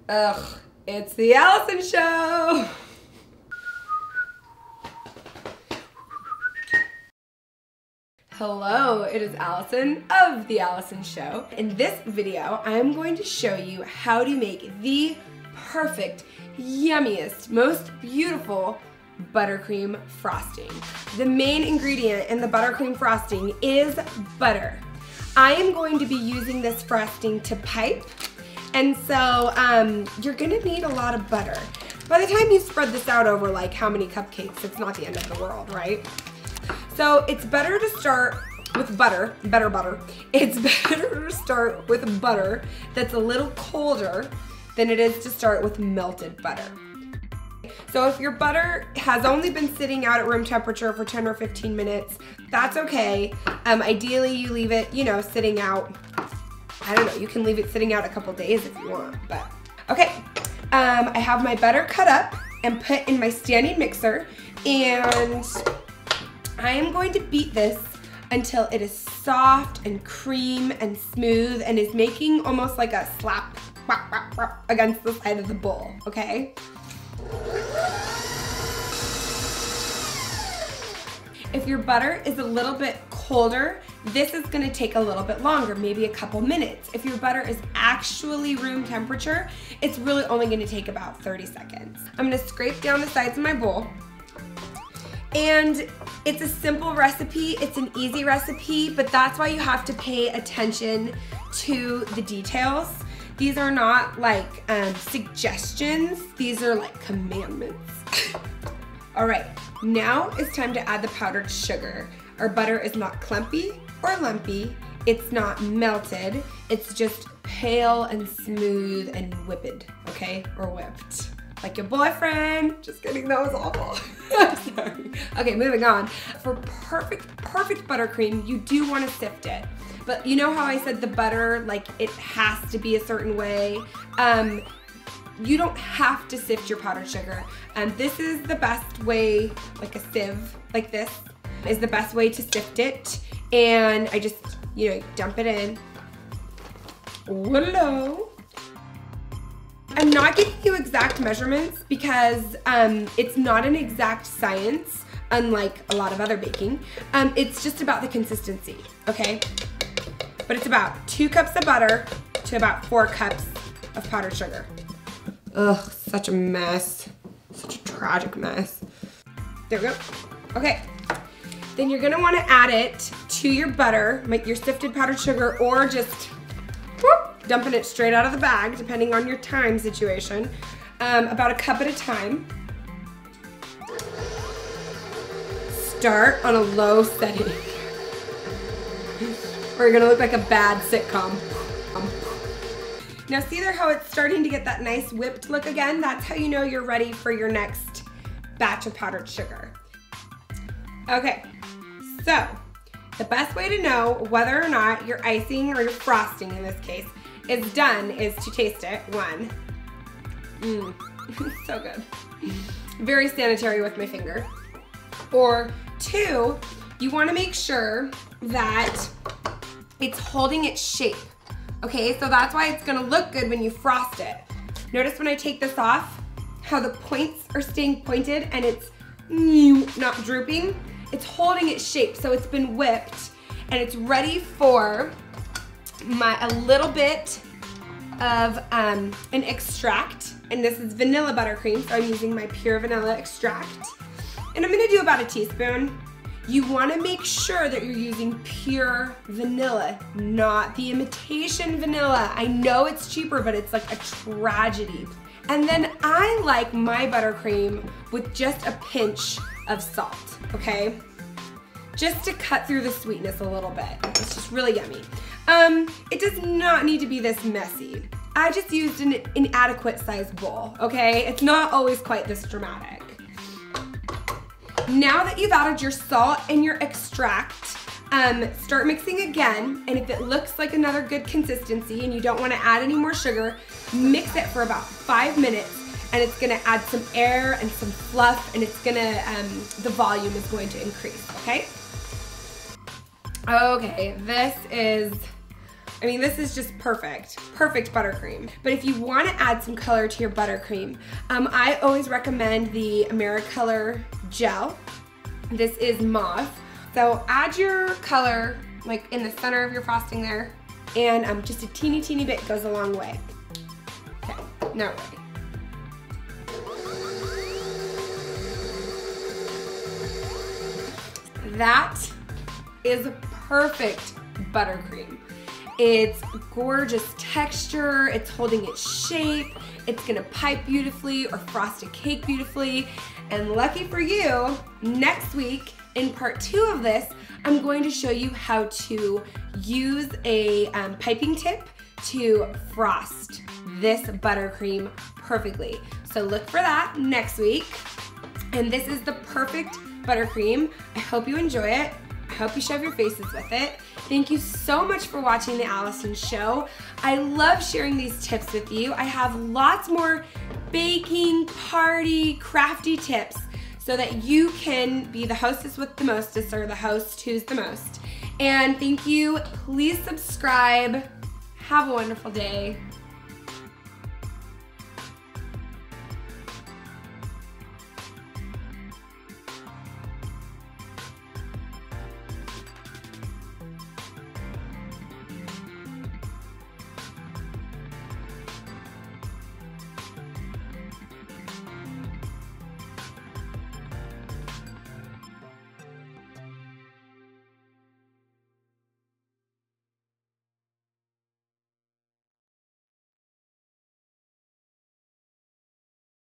Ugh, it's the Allison Show. Hello, it is Allison of The Allison Show. In this video, I'm going to show you how to make the perfect, yummiest, most beautiful buttercream frosting. The main ingredient in the buttercream frosting is butter. I am going to be using this frosting to pipe, and so you're gonna need a lot of butter. By the time you spread this out over like how many cupcakes, it's not the end of the world, right? So it's better to start with butter, better butter. It's better to start with butter that's a little colder than it is to start with melted butter. So if your butter has only been sitting out at room temperature for 10 or 15 minutes, that's okay. Ideally you leave it, sitting out, I don't know, you can leave it sitting out a couple days if you want, but. Okay, I have my butter cut up and put in my standing mixer, and I am going to beat this until it is soft and cream and smooth and is making almost like a slap against the side of the bowl, okay? If your butter is a little bit colder, this is gonna take a little bit longer, maybe a couple minutes. If your butter is actually room temperature, it's really only gonna take about 30 seconds. I'm gonna scrape down the sides of my bowl. And it's a simple recipe, it's an easy recipe, but that's why you have to pay attention to the details. These are not like suggestions, these are like commandments. All right, now it's time to add the powdered sugar. Our butter is not clumpy or lumpy, it's not melted, it's just pale and smooth and whipped, okay, or whipped. Like your boyfriend. Just kidding, that was awful. I'm sorry. Okay, moving on. For perfect buttercream, you do want to sift it. But you know how I said the butter, like it has to be a certain way? You don't have to sift your powdered sugar. This is the best way, like a sieve like this, is the best way to sift it. And I just, dump it in. Hello. I'm not giving you exact measurements because it's not an exact science, unlike a lot of other baking. It's just about the consistency, okay? But it's about 2 cups of butter to about 4 cups of powdered sugar. Ugh, such a mess. Such a tragic mess. There we go. Okay. Then you're gonna wanna add it to your butter, like your sifted powdered sugar, or just dumping it straight out of the bag, depending on your time situation, about a cup at a time. Start on a low setting, or you're gonna look like a bad sitcom. Now see there how it's starting to get that nice whipped look again? That's how you know you're ready for your next batch of powdered sugar. Okay, so the best way to know whether or not your icing, or your frosting in this case, is done is to taste it. 1, so good. Very sanitary with my finger. Or 2, you wanna make sure that it's holding its shape. Okay, so that's why it's gonna look good when you frost it. Notice when I take this off, how the points are staying pointed and it's not drooping. It's holding its shape, so it's been whipped and it's ready for a little bit of an extract, and this is vanilla buttercream, so I'm using my pure vanilla extract. And I'm gonna do about a teaspoon. You wanna make sure that you're using pure vanilla, not the imitation vanilla. I know it's cheaper, but it's like a tragedy. And then I like my buttercream with just a pinch of salt, okay? Just to cut through the sweetness a little bit. It's just really yummy. It does not need to be this messy. I just used an inadequate sized bowl, okay? It's not always quite this dramatic. Now that you've added your salt and your extract, start mixing again, and if it looks like another good consistency and you don't want to add any more sugar, mix it for about 5 minutes, and it's gonna add some air and some fluff, and it's gonna, the volume is going to increase, okay? Okay, this is I mean, this is just perfect. Perfect buttercream. But if you want to add some color to your buttercream, I always recommend the AmeriColor gel. This is mauve. So add your color like in the center of your frosting there, and just a teeny bit goes a long way. Okay, now we're ready. That is perfect buttercream. It's gorgeous texture, it's holding its shape, it's gonna pipe beautifully or frost a cake beautifully. And lucky for you, next week in part 2 of this, I'm going to show you how to use a piping tip to frost this buttercream perfectly. So look for that next week. And this is the perfect buttercream. I hope you enjoy it. I hope you shove your faces with it. Thank you so much for watching the Allison Show. I love sharing these tips with you. I have lots more baking, party, crafty tips so that you can be the hostess with the mostest, or the host who's the most. And thank you. Please subscribe. Have a wonderful day.